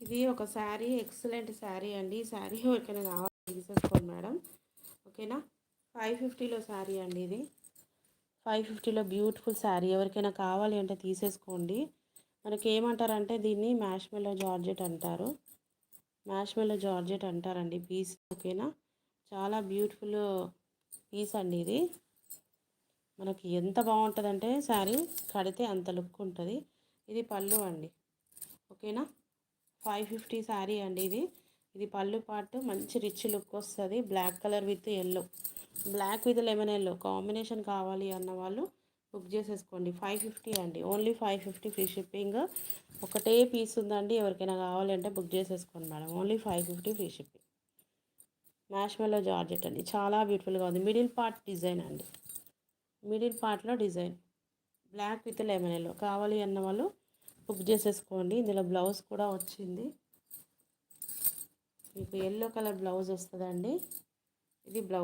ఇది ఒక శారీ, ఎక్సలెంట్ శారీ అండి. ఈ శారీ ఎవరికైనా కావాలి తీసేసుకోండి మేడం. ఓకేనా. 550లో శారీ అండి ఇది. 550లో బ్యూటిఫుల్ శారీ. ఎవరికైనా కావాలి అంటే తీసేసుకోండి. మనకి ఏమంటారంటే దీన్ని మ్యాష్మెల్లో జార్జెట్ అంటారు. మ్యాష్మెల్లో జార్జెట్ అంటారండి పీస్. ఓకేనా. చాలా బ్యూటిఫుల్ పీస్ అండి ఇది. మనకి ఎంత బాగుంటుందంటే శారీ కడితే అంత లుక్ ఉంటుంది. ఇది పళ్ళు అండి. ఓకేనా. 550 శారీ అండి ఇది. ఇది పళ్ళు పార్ట్ మంచి రిచ్ లుక్ వస్తుంది. Black colour with yellow, black with lemon yellow combination కావాలి అన్న వాళ్ళు బుక్ చేసేసుకోండి. 550 అండి. Only 550 free shipping. ఒకటే పీస్ ఉందండి. ఎవరికైనా కావాలి అంటే బుక్ చేసేసుకోండి madam. Only 550 free shipping. Marshmallow georgette అండి. చాలా బ్యూటిఫుల్గా ఉంది. మిడిల్ పార్ట్ డిజైన్ అండి. మిడిల్ పార్ట్లో design black with lemon yellow కావాలి అన్న వాళ్ళు బుక్ చేసేసుకోండి. ఇందులో బ్లౌజ్ కూడా వచ్చింది. మీకు ఎల్లో కలర్ బ్లౌజ్ వస్తుందండి. ఇది బ్లౌజ్.